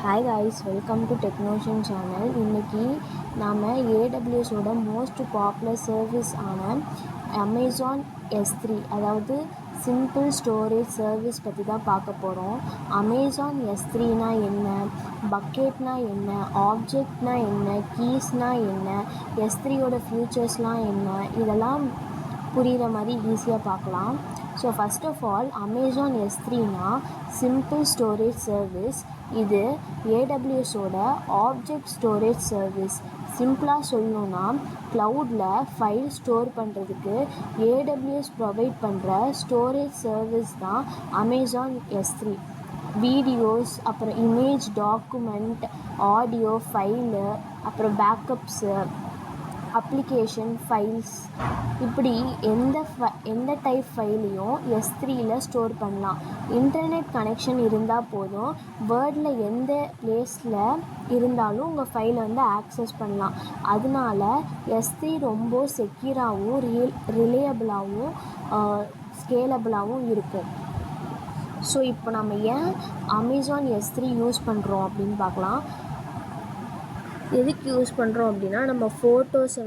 Hi guys, welcome to Technotion channel. இன்னைக்கு நாம AWS ஓட மோஸ்ட் பாப்புலர் சர்வீஸ் ஆன Amazon S3 அதாவது சிம்பிள் ஸ்டோரேஜ் சர்வீஸ் பற்றி தான் பார்க்க போகிறோம். அமேசான் S3னா என்ன, பக்கெட்னா என்ன, ஆப்ஜெக்ட்னா என்ன, கீஸ்னா என்ன, S3யோட ஃபியூச்சர்ஸ்லாம் என்ன, இதெல்லாம் புரிகிற மாதிரி ஈஸியாக பார்க்கலாம். So first of all Amazon S3னா சிம்பிள் ஸ்டோரேஜ் சர்வீஸ். இது ஏடபிள்யூஎஸோட ஆப்ஜெக்ட் ஸ்டோரேஜ் சர்வீஸ். சிம்பிளாக சொல்லணுன்னா க்ளவுடில் ஃபைல் ஸ்டோர் பண்ணுறதுக்கு ஏடபிள்யூஎஸ் ப்ரொவைட் பண்ணுற ஸ்டோரேஜ் சர்வீஸ் தான் அமேசான் S3. வீடியோஸ், அப்புறம் இமேஜ், டாக்குமெண்ட், ஆடியோ, ஃபைலு, அப்புறம் பேக்கப்ஸு, அப்ளிகேஷன் ஃபைல்ஸ், இப்படி எந்த டைப் ஃபைலையும் S3யில் ஸ்டோர் பண்ணலாம். இன்டர்நெட் கனெக்ஷன் இருந்தால் போதும், வேர்ல்டில் எந்த பிளேஸில் இருந்தாலும் உங்கள் ஃபைலை ஆக்சஸ் பண்ணலாம். அதனால S3 ரொம்ப செக்யூராகவும் ரிலையபிளாகவும் ஸ்கேலபிளாகவும் இருக்கும். ஸோ இப்போ நம்ம ஏன் அமேசான் S3 யூஸ் பண்ணுறோம் அப்படின்னு பார்க்கலாம். எதுக்கு யூஸ் பண்ணுறோம் அப்படின்னா, நம்ம ஃபோட்டோஸை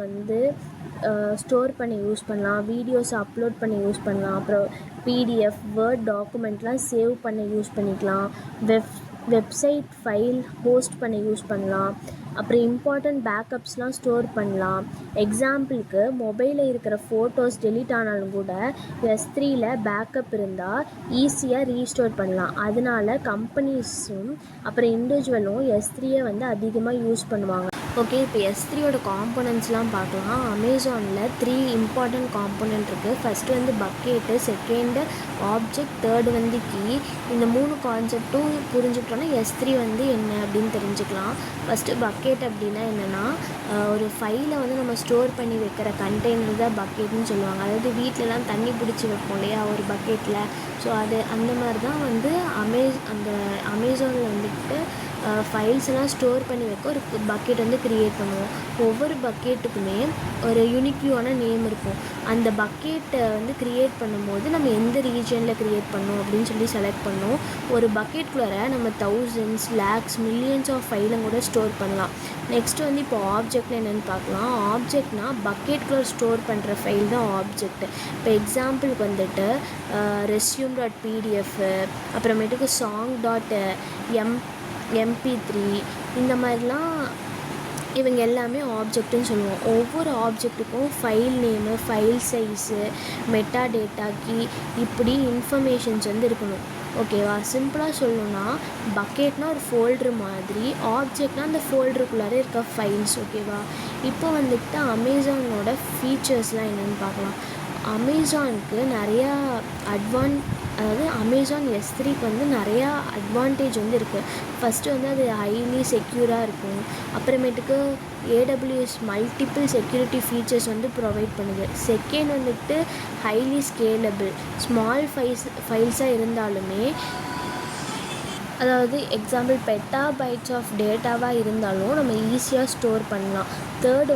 ஸ்டோர் பண்ணி யூஸ் பண்ணலாம், வீடியோஸை அப்லோட் பண்ணி யூஸ் பண்ணலாம், அப்புறம் பிடிஎஃப், வேர்ட் டாக்குமெண்ட்லாம் சேவ் பண்ண யூஸ் பண்ணிக்கலாம், வெப்சைட் ஃபைல் ஹோஸ்ட் பண்ண யூஸ் பண்ணலாம், அப்புறம் இம்பார்ட்டண்ட் பேக்கப்ஸ்லாம் ஸ்டோர் பண்ணலாம். எக்ஸாம்பிளுக்கு மொபைலில் இருக்கிற ஃபோட்டோஸ் டெலீட் ஆனாலும் கூட S3யில் பேக்கப் இருந்தால் ஈஸியாக ரீஸ்டோர் பண்ணலாம். அதனால கம்பெனிஸும் அப்புறம் இண்டிவிஜுவலும் S3யை அதிகமாக யூஸ் பண்ணுவாங்க. ஓகே, இப்போ S3யோட காம்போனன்ட்ஸ்லாம் பார்க்கலாம். அமேசானில் 3 இம்பார்ட்டண்ட் காம்போனன்ட் இருக்குது. First bucket, second object, third key. இந்த 3 கான்செப்ட்டும் புரிஞ்சுக்கிட்டோன்னா S3 என்ன அப்படின்னு தெரிஞ்சுக்கலாம். ஃபஸ்ட்டு பக்கெட் அப்படின்னா என்னென்னா, ஒரு ஃபைலை நம்ம ஸ்டோர் பண்ணி வைக்கிற கண்டெய்னர் தான் பக்கெட்னு சொல்லுவாங்க. அதாவது வீட்டிலலாம் தண்ணி பிடிச்சி வைப்போம் இல்லையா ஒரு பக்கெட்டில். ஸோ அது அந்த மாதிரி தான் அந்த அமேசானில் ஃபைல்ஸ்லாம் ஸ்டோர் பண்ணி வைக்க ஒரு பக்கெட் க்ரியேட் பண்ணுவோம். ஒவ்வொரு பக்கெட்டுக்குமே ஒரு யூனிக்யூவான நேம் இருக்கும். அந்த பக்கெட்டை க்ரியேட் பண்ணும்போது நம்ம எந்த ரீஜனில் க்ரியேட் பண்ணோம் அப்படின்னு சொல்லி செலக்ட் பண்ணோம். ஒரு பக்கெட்டுக்குள்ளே நம்ம தௌசண்ட்ஸ், லேக்ஸ், மில்லியன்ஸ் ஆஃப் ஃபைலும் கூட ஸ்டோர் பண்ணலாம். நெக்ஸ்ட்டு இப்போ ஆப்ஜெக்ட்னு என்னென்னு பார்க்கலாம். ஆப்ஜெக்ட்னா பக்கெட்டுக்குள்ளே ஸ்டோர் பண்ணுற ஃபைல் தான் ஆப்ஜெக்ட். இப்போ எக்ஸாம்பிளுக்கு resume.pdf, அப்புறமேட்டுக்கு song.mp3, இந்த மாதிரிலாம் இவங்க எல்லாமே ஆப்ஜெக்ட்டுன்னு சொல்லுவோம். ஒவ்வொரு ஆப்ஜெக்ட்டுக்கும் file name, file size, meta data key, இப்படி இன்ஃபர்மேஷன்ஸ் இருக்கணும். ஓகேவா? சிம்பிளாக சொல்லணுன்னா பக்கெட்னா ஒரு ஃபோல்ட்ரு மாதிரி, ஆப்ஜெக்ட்னா அந்த ஃபோல்டருக்குள்ளார இருக்க ஃபைல்ஸ். ஓகேவா? இப்போ அமேசானோட ஃபீச்சர்ஸ்லாம் என்னென்னு பார்க்கலாம். அமேசானுக்கு நிறையா அதாவது அமேசான் S3க்கு நிறையா அட்வான்டேஜ் இருக்குது. ஃபஸ்ட்டு அது ஹைலி செக்யூராக இருக்கும். அப்புறமேட்டுக்கு AWS multiple security features provide பண்ணுது. Second highly scalable. ஸ்மால் ஃபைல்ஸாக இருந்தாலுமே, அதாவது எக்ஸாம்பிள் பெட்டாபைட்ஸ் ஆஃப் டேட்டாவாக இருந்தாலும் நம்ம ஈஸியாக ஸ்டோர் பண்ணலாம். Third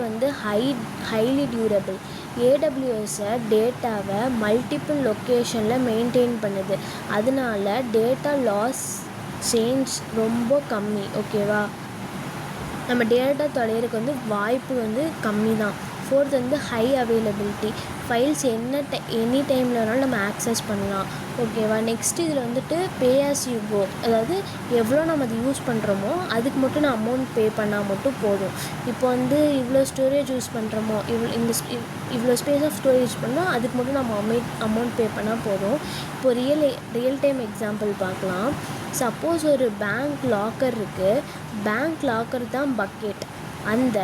highly durable. AWS டேட்டாவை மல்டிபிள் லொக்கேஷனில் மெயின்டைன் பண்ணுது. அதனால டேட்டா லாஸ் சேஞ்ச் ரொம்ப கம்மி. ஓகேவா? நம்ம டேட்டா தொலைகிறதுக்கு வாய்ப்பு கம்மி தான். Fourth high availability. Files any டைமில் வேணாலும் நம்ம ஆக்சஸ் பண்ணலாம். ஓகேவா? நெக்ஸ்ட் இதில் பே ஆஸ் யூ கோ. அதாவது எவ்வளோ நம்ம அதை யூஸ் பண்ணுறோமோ அதுக்கு மட்டும் நான் அமௌண்ட் பே பண்ணால் மட்டும் போதும். இப்போ இவ்வளோ ஸ்டோரேஜ் யூஸ் பண்ணுறோமோ, இவ்வளோ ஸ்பேஸ் ஆஃப் ஸ்டோரேஜ் யூஸ் பண்ணால் அதுக்கு மட்டும் நம்ம அமௌண்ட் பே பண்ணால் போதும். இப்போ ரியல் டைம் எக்ஸாம்பிள் பார்க்கலாம். சப்போஸ் ஒரு பேங்க் லாக்கர் இருக்குது. பேங்க் லாக்கர் தான் பக்கெட். அந்த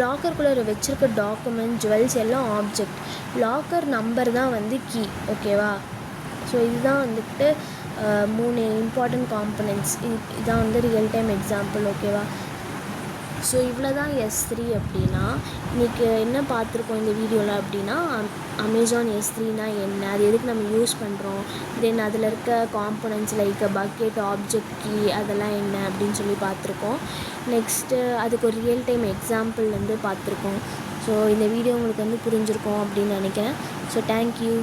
லாக்கருக்குள்ளே வச்சுருக்க டாக்குமெண்ட், ஜுவல்ஸ் எல்லாம் ஆப்ஜெக்ட். லாக்கர் நம்பர் தான் கீ. ஓகேவா? ஸோ இதுதான் 3 இம்பார்ட்டண்ட் காம்பனன்ட்ஸ். இதுதான் ரியல் டைம் எக்ஸாம்பிள். ஓகேவா? ஸோ இவ்வளோ தான் S3 அப்படின்னா. இன்றைக்கி என்ன பார்த்துருக்கோம் இந்த வீடியோவில் அப்படின்னா, அமேசான் S3னா என்ன, அது எதுக்கு நம்ம யூஸ் பண்ணுறோம், தென் அதில் இருக்க components like bucket, object, key, அதெல்லாம் என்ன அப்படின்னு சொல்லி பார்த்துருக்கோம். நெக்ஸ்ட்டு அதுக்கு ஒரு ரியல் டைம் எக்ஸாம்பிள் பார்த்துருக்கோம். ஸோ இந்த வீடியோ உங்களுக்கு புரிஞ்சிருக்கோம் அப்படின்னு நினைக்கிறேன். So thank you.